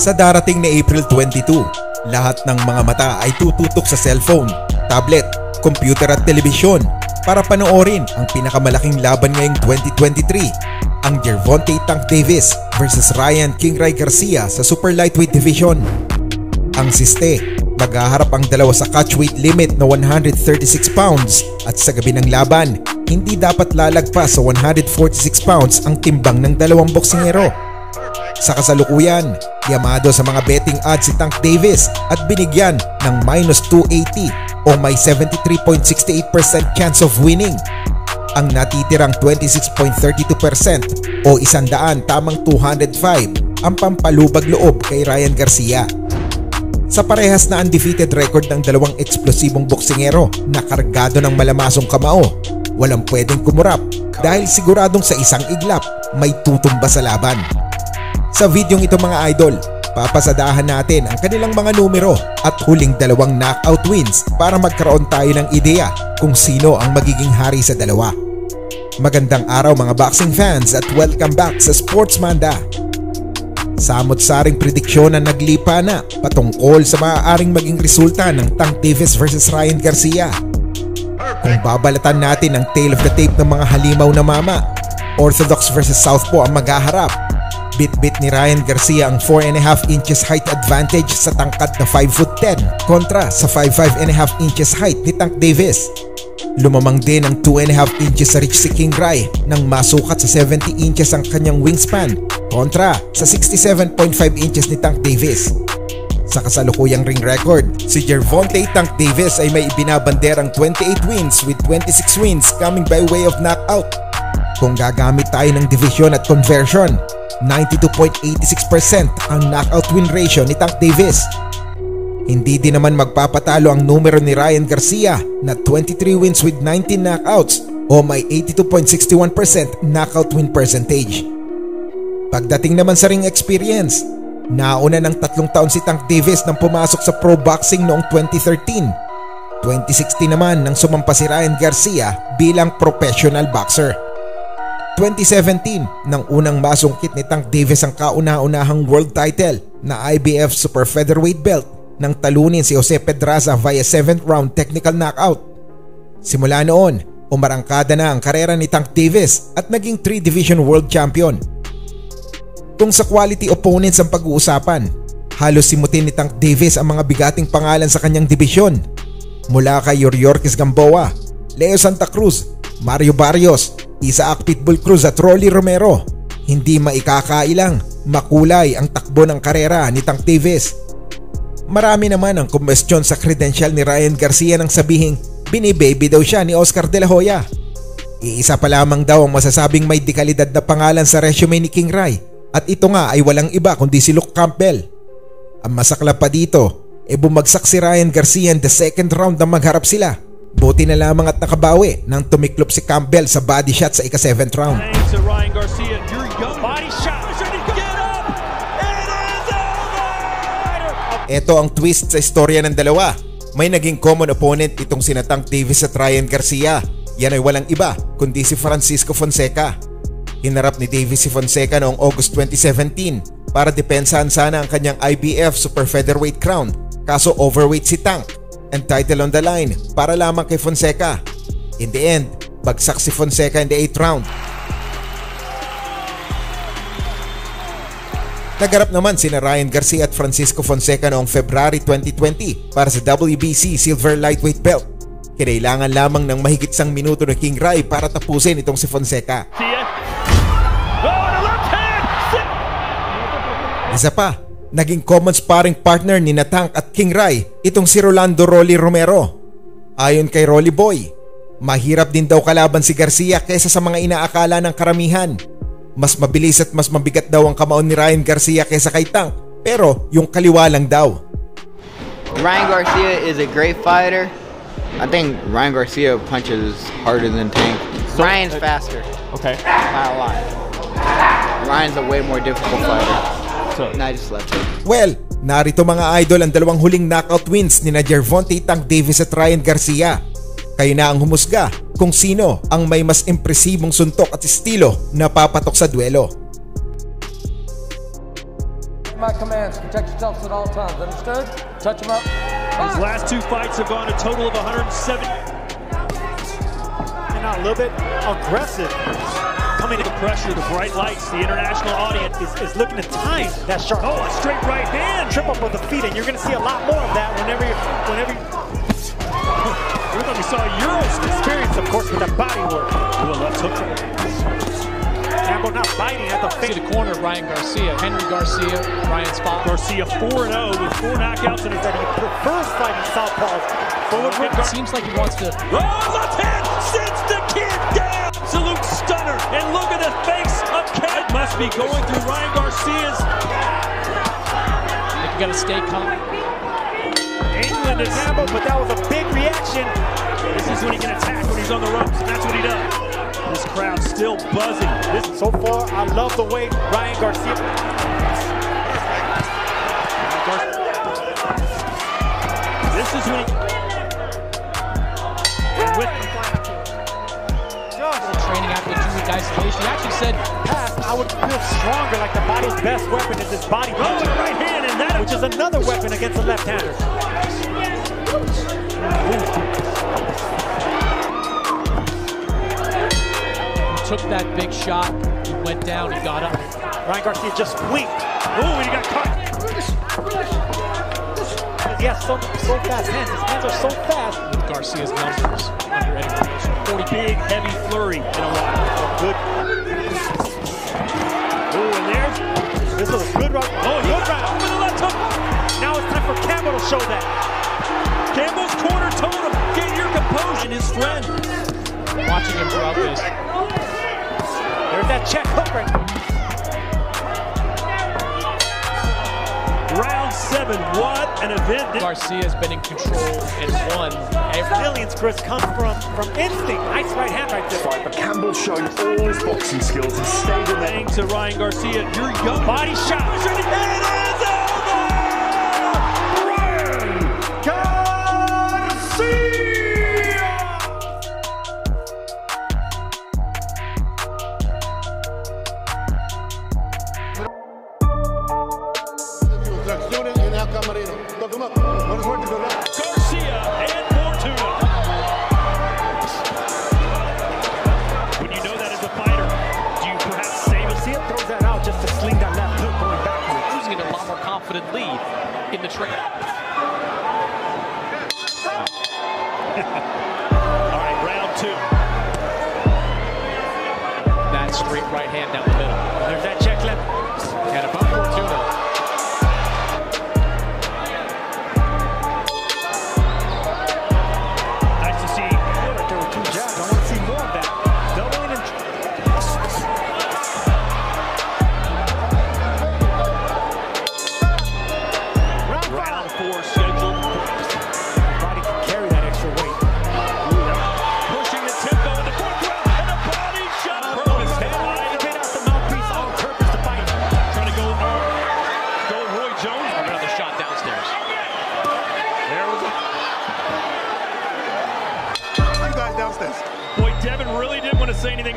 Sa darating na April 22, lahat ng mga mata ay tututok sa cellphone, tablet, computer at telebisyon para panoorin ang pinakamalaking laban ngayong 2023, ang Gervonta Tank Davis versus Ryan King Ray Garcia sa Super Lightweight Division. Ang siste, maghaharap ang dalawa sa catchweight limit na 136 pounds at sa gabi ng laban, hindi dapat lalagpas sa 146 pounds ang timbang ng dalawang boksingero. Sa kasalukuyan, yamado sa mga betting odds si Tank Davis at binigyan ng -280 o may 73.68% chance of winning. Ang natitirang 26.32% o 100 tamang 205 ang pampalubag loob kay Ryan Garcia. Sa parehas na undefeated record ng dalawang eksplosibong boksingero na kargado ng malamasong kamao, walang pwedeng kumurap dahil siguradong sa isang iglap may tutumba sa laban. Sa videong ito mga idol, papasadahan natin ang kanilang mga numero at huling dalawang knockout wins para magkaroon tayo ng ideya kung sino ang magiging hari sa dalawa. Magandang araw mga boxing fans at welcome back sa Sportsmanda. Samot-saring prediksyon ang naglipa na patungkol sa maaaring maging resulta ng Tank Davis versus Ryan Garcia. Kung babalatan natin ang tail of the tape ng mga halimaw na mama, Orthodox versus Southpaw ang maghaharap. Bit-bit ni Ryan Garcia ang 4.5 inches height advantage sa tangkad na 5'10" kontra sa 5'5.5 inches height ni Tank Davis. Lumamang din ang 2.5 inches sa reach si King Ray nang masukat sa 70 inches ang kanyang wingspan kontra sa 67.5 inches ni Tank Davis. Sa kasalukuyang ring record, si Gervonta Tank Davis ay may ibinabanderang 28 wins with 26 wins coming by way of knockout. Kung gagamit tayo ng division at conversion, 92.86% ang knockout win ratio ni Tank Davis. Hindi din naman magpapatalo ang numero ni Ryan Garcia na 23 wins with 19 knockouts o may 82.61% knockout win percentage. Pagdating naman sa ring experience, nauna ng 3 taon si Tank Davis nang pumasok sa pro boxing noong 2013. 2016 naman nang sumampa si Ryan Garcia bilang professional boxer. 2017 nang unang masungkit ni Tank Davis ang kauna-unahang world title na IBF Super Featherweight belt nang talunin si Jose Pedraza via 7th round technical knockout. Simula noon, umarangkada na ang karera ni Tank Davis at naging 3-division world champion. Kung sa quality opponents ang pag-uusapan, halos simutin ni Tank Davis ang mga bigating pangalan sa kanyang dibisyon. Mula kay Yoriorkis Gamboa, Leo Santa Cruz, Mario Barrios, Isaac Pitbull Cruz at Rolly Romero, hindi maikakailang makulay ang takbo ng karera ni Tank Davis. Marami naman ang kumestyon sa credential ni Ryan Garcia nang sabihing binibaby daw siya ni Oscar De La Hoya. Iisa pa lamang daw ang masasabing may dekalidad na pangalan sa resume ni King Ray at ito nga ay walang iba kundi si Luke Campbell. Ang masaklap pa dito, bumagsak si Ryan Garcia in the second round na magharap sila. Buti na lamang at nakabawi nang tumiklop si Campbell sa body shot sa ika-7th round. Ito ang twist sa istorya ng dalawa. May naging common opponent itong sina Tank Davis at Ryan Garcia. Yan ay walang iba kundi si Francisco Fonseca. Hinarap ni Davis si Fonseca noong August 2017 para depensahan sana ang kanyang IBF Super Featherweight crown. Kaso overweight si Tank and title on the line para lamang kay Fonseca. In the end, bagsak si Fonseca in the 8th round. Nagarap naman sina Ryan Garcia at Francisco Fonseca noong February 2020 para sa WBC Silver Lightweight Belt. Kinailangan lamang ng mahigit 1 minuto ni King Ray para tapusin itong si Fonseca. Isa pa, naging common sparring partner ni Tank at King Ray itong si Rolando Rolly Romero. Ayon kay Rolly Boy, mahirap din daw kalaban si Garcia kaysa sa mga inaakala ng karamihan. Mas mabilis at mas mabigat daw ang kamao ni Ryan Garcia kaysa kay Tank, pero yung kaliwa lang daw. Ryan Garcia is a great fighter. I think Ryan Garcia punches harder than Tank. Ryan's faster. Okay. By a lot. Ryan's a way more difficult fighter. So, I just left him. Well, narito mga idol ang dalawang huling knockout wins ni Gervonta Tank Davis at Ryan Garcia. Kayo na ang humusga kung sino ang may mas impresibong suntok at estilo na papatok sa duelo. my commands. Protect yourselves at all times. Understood? Touch him up. His last 2 fights have gone a total of 170. And now a little bit aggressive. Coming to the pressure, the bright lights, the international audience Is looking to time that sharp. Oh, a straight right hand. Trip up with the feet, and you're going to see a lot more of that whenever you We saw Euros experience, of course, with that body work. do a left hook. Campbell not biting at the See feet. the corner of Ryan Garcia. Henry Garcia, Ryan's father. Garcia 4-0 with 4 knockouts in his That he prefers fighting southpaws. Forward with It seems like he wants to. Oh, left hand sends the kid down. Absolute stunner. And look at the face of Ken. Must be going through Ryan Garcia's. You got to stay calm. England is Campbell, but that was a big reaction. This is when he can attack when he's on the ropes, and that's what he does. This crowd still buzzing. So far, I love the way Ryan Garcia. This is when he. With Training after the 2-week isolation. He actually said, Past, I would feel stronger, like the body's best weapon is his body oh, punch, the right hand, and that which is another weapon against a left-hander. he took that big shot. He went down. He got up. Ryan Garcia just blinked. Oh, and he got caught. He has so fast hands. His hands are so fast. With Garcia's numbers under Eddie Reynoso. 40 Big, heavy flurry in a while. Good. Oh, and there's. This was a good round. Oh, good round. With the left hook. Now it's time for Campbell to show that. Campbell's corner told him, get your composure. And his friend. Watching him throughout this. There's that check hook right there. Round 7. What an event. Garcia's been in control and won every. Brilliance, Chris, comes from instinct. Nice right hand right there. But Campbell showed all his boxing skills and stayed in there. Saying to Ryan Garcia, you're young. Body shot. And it is over! Ryan Garcia! Tracciones en el camarero. Toca más. Buena suerte, ¿verdad? Garcia and Fortuna. When you know that as a fighter, do you perhaps save a See it, throws that out just to sling that left hook going backwards. Losing it a lot more confident lead in the trade. All right, round 2. That straight right hand down the middle. There's that check left. And above Fortuna. Nice to see. Right there with 2 jabs. I want to see more of that. Doubling and Round 4 scheduled. body can carry that extra weight. Pushing the tempo in the fourth round. And a body shot. Purvis head high. Get out the mouthpiece on purpose to fight. Trying to go Roy Jones. Another shot downstairs. There was a. You guys downstairs. Boy, Devin really didn't want to say anything.